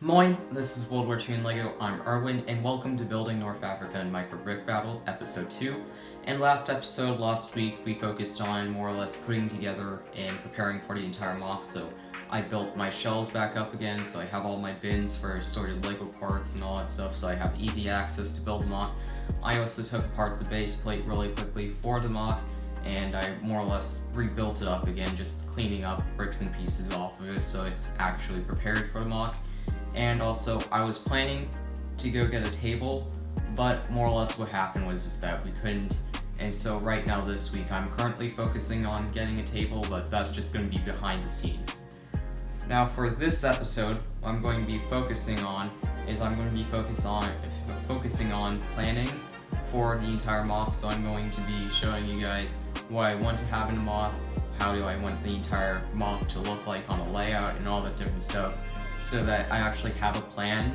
Moin, this is World War II in LEGO, I'm Erwin, and welcome to Building North Africa in Micro Brick Battle, Episode 2. In last episode, last week, we focused on more or less putting together and preparing for the entire mock, so I built my shelves back up again, so I have all my bins for sorted LEGO parts and all that stuff, so I have easy access to build the mock. I also took apart the base plate really quickly for the mock, and I more or less rebuilt it up again, just cleaning up bricks and pieces off of it, so it's actually prepared for the mock. And also, I was planning to go get a table, but more or less what happened was that we couldn't. And so right now this week, I'm currently focusing on getting a table, but that's just going to be behind the scenes. Now for this episode, what I'm going to be focusing on is focusing on planning for the entire mock. So I'm going to be showing you guys what I want to have in a mock, how do I want the entire mock to look like on a layout and all that different stuff, so that I actually have a plan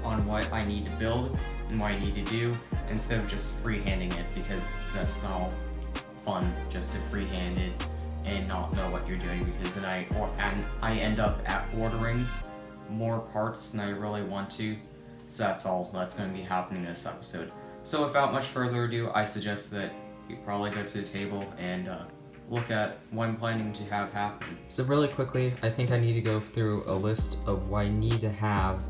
on what I need to build and what I need to do, instead of just freehanding it, because that's not fun just to freehand it and not know what you're doing, because then I end up ordering more parts than I really want to. So that's all that's going to be happening in this episode. So without much further ado, I suggest that you probably go to the table and look at what I'm planning to have happen. So really quickly, I think I need to go through a list of what I need to have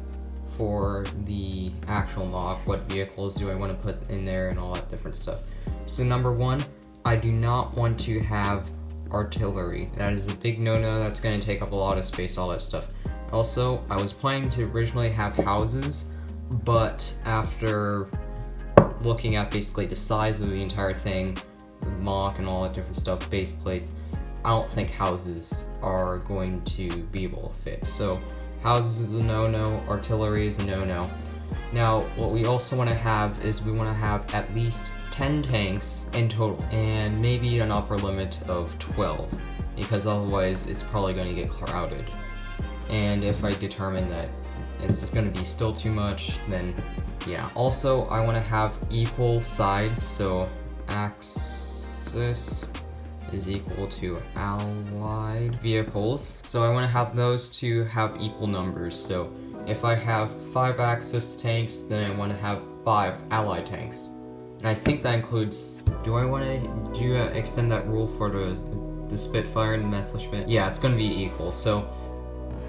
for the actual mock. What vehicles do I want to put in there and all that different stuff. So number one, I do not want to have artillery. That is a big no-no. That's going to take up a lot of space, all that stuff. Also, I was planning to originally have houses, but after looking at basically the size of the entire thing, the mock and all that different stuff, base plates, I don't think houses are going to be able to fit. So houses is a no-no, artillery is a no-no. Now what we also want to have is we want to have at least 10 tanks in total, and maybe an upper limit of 12, because otherwise it's probably going to get crowded. And if I determine that it's going to be still too much, then yeah. Also, I want to have equal sides, so axis is equal to allied vehicles. So I want to have those two have equal numbers. So if I have 5 Axis tanks, then I want to have 5 allied tanks. And I think that includes, do you extend that rule for the Spitfire and the Messerschmitt? Yeah, it's going to be equal. So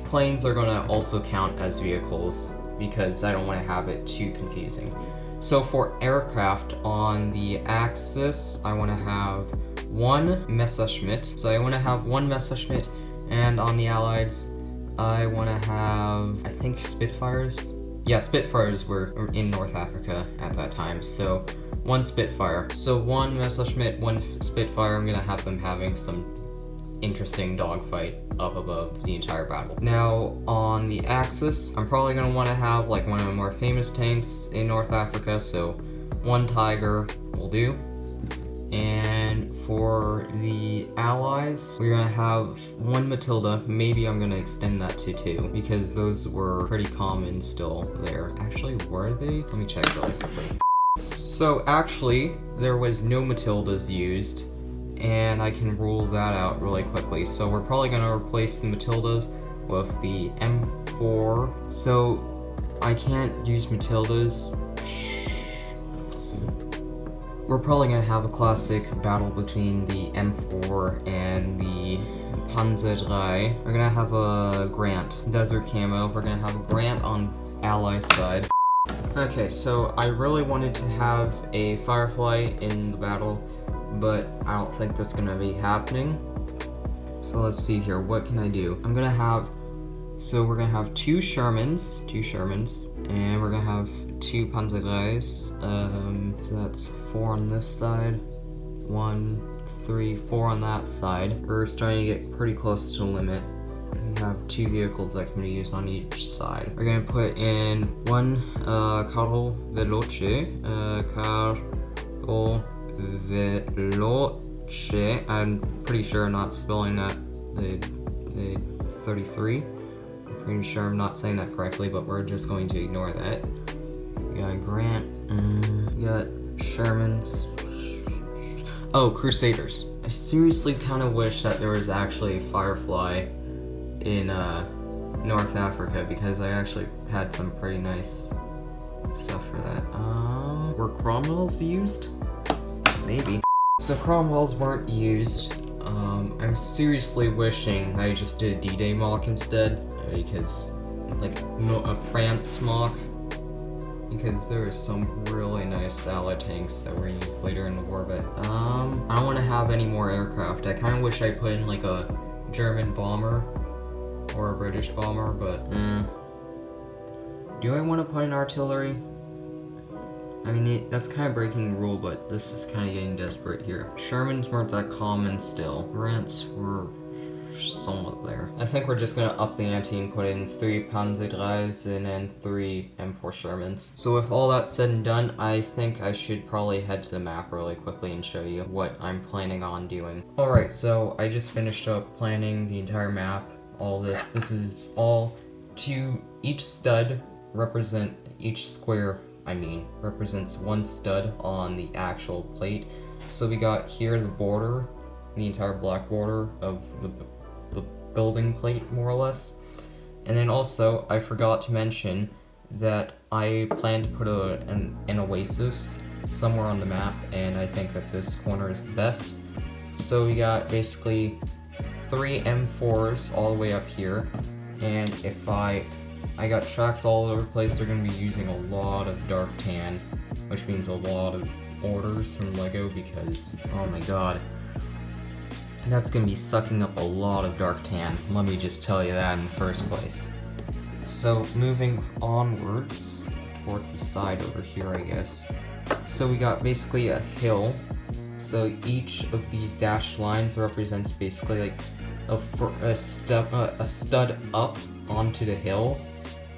planes are going to also count as vehicles, because I don't want to have it too confusing. So for aircraft, on the Axis, I want to have 1 Messerschmitt. So I want to have 1 Messerschmitt, and on the Allies, I want to have, I think, Spitfires? Yeah, Spitfires were in North Africa at that time, so 1 Spitfire. So 1 Messerschmitt, 1 Spitfire, I'm going to have them having some interesting dogfight up above the entire battle. Now, on the Axis, I'm probably going to want to have like one of the more famous tanks in North Africa, so 1 Tiger will do. And for the Allies, we're going to have 1 Matilda. Maybe I'm going to extend that to 2, because those were pretty common still there. Actually, were they? Let me check really quickly. So actually, there was no Matildas used, and I can rule that out really quickly. So we're probably going to replace the Matildas with the M4. So I can't use Matildas. We're probably going to have a classic battle between the M4 and the Panzer III. We're going to have a Grant desert camo. We're going to have a Grant on Allies side. Okay, so I really wanted to have a Firefly in the battle, but I don't think that's gonna be happening. So let's see here, what can I do? We're gonna have 2 Shermans, and we're gonna have 2 Panzergreis. So that's 4 on this side, 1, 3, 4 on that side. We're starting to get pretty close to the limit. We have 2 vehicles that can be used on each side. We're gonna put in 1 Carro Veloce, Veloce. I'm pretty sure I'm not spelling that, the 33. I'm pretty sure I'm not saying that correctly, but we're just going to ignore that. We got Grant, we got Shermans. Oh, Crusaders. I seriously kind of wish that there was actually a Firefly in North Africa, because I actually had some pretty nice stuff for that. Were Cromwells used? Maybe. So Cromwells weren't used. I'm seriously wishing I just did a D-Day mock instead, because, like, a France mock, because there are some really nice Allied tanks that were used later in the war, but, I don't want to have any more aircraft. I kind of wish I put in, like, a German bomber, or a British bomber, but, do I want to put in artillery? I mean, that's kind of breaking the rule, but this is kind of getting desperate here. Shermans weren't that common still. Grants were somewhat there. I think we're just gonna up the ante and put in 3 Panzer IIIs and then 3 M4 Shermans. So with all that said and done, I think I should probably head to the map really quickly and show you what I'm planning on doing. Alright, so I just finished up planning the entire map. All this. This is all to each stud represent each square. Represents one stud on the actual plate. So we got here the border, the entire black border of the building plate, more or less. And then also, I forgot to mention that I plan to put an oasis somewhere on the map, and I think that this corner is the best. So we got basically 3 M4s all the way up here, and if I got tracks all over the place. They're going to be using a lot of dark tan, which means a lot of orders from LEGO, because, oh my god, that's going to be sucking up a lot of dark tan. Let me just tell you that in the first place. So moving onwards towards the side over here, I guess. So we got basically a hill. So each of these dashed lines represents basically like a stud up onto the hill.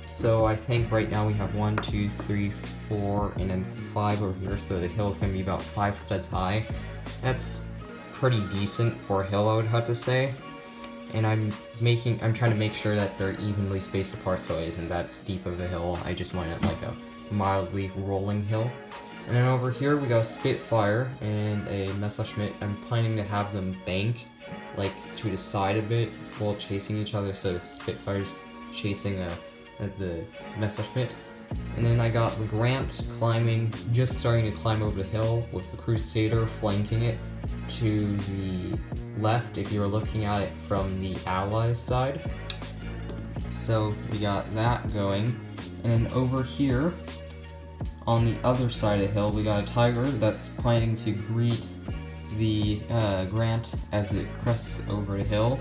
So I think right now we have 1, 2, 3, 4, and then 5 over here, so the hill is going to be about 5 studs high. That's pretty decent for a hill, I would have to say. And I'm trying to make sure that they're evenly spaced apart so it isn't that steep of a hill. I just want it like a mildly rolling hill. And then over here we got a Spitfire and a Messerschmitt. I'm planning to have them bank like to the side a bit while chasing each other, so the Spitfire's chasing the Messerschmitt. And then I got the Grant just starting to climb over the hill with the Crusader flanking it to the left if you're looking at it from the Allies side. So we got that going. And then over here on the other side of the hill we got a Tiger that's planning to greet the Grant as it crests over the hill.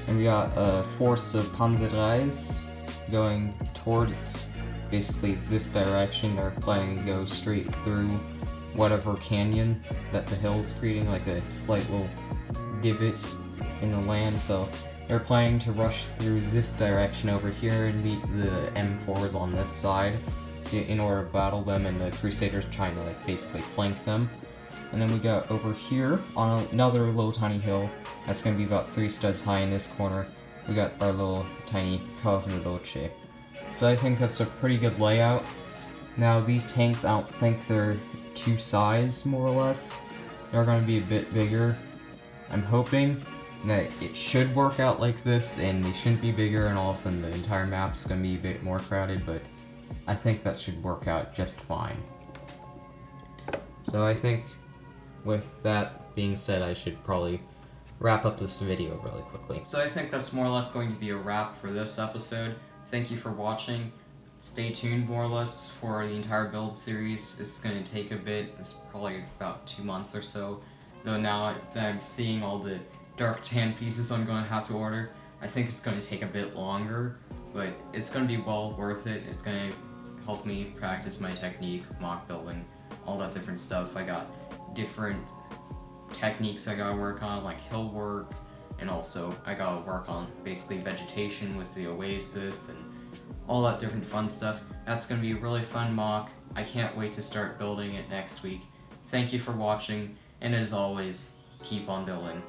And we got a force of Panzer IIIs going towards basically this direction. They're planning to go straight through whatever canyon that the hill's creating, like a slight little divot in the land. So they're planning to rush through this direction over here and meet the M4s on this side in order to battle them, and the Crusaders trying to like basically flank them. And then we got over here on another little tiny hill that's going to be about 3 studs high in this corner. We got our little tiny Cavaleroce. So I think that's a pretty good layout. Now these tanks, I don't think they're to size, more or less. They're going to be a bit bigger. I'm hoping that it should work out like this and they shouldn't be bigger, and all of a sudden the entire map is going to be a bit more crowded, but I think that should work out just fine. So I think with that being said, I should probably wrap up this video really quickly. So I think that's more or less going to be a wrap for this episode. Thank you for watching. Stay tuned more or less for the entire build series. This is going to take a bit. It's probably about 2 months or so. Though now that I'm seeing all the dark tan pieces I'm going to have to order, I think it's going to take a bit longer, but it's going to be well worth it. It's going to help me practice my technique, mock building, all that different stuff. I got different techniques I gotta work on, like hill work, and also I gotta work on basically vegetation with the oasis and all that different fun stuff. That's gonna be a really fun mock. I can't wait to start building it next week. Thank you for watching, and as always, keep on building.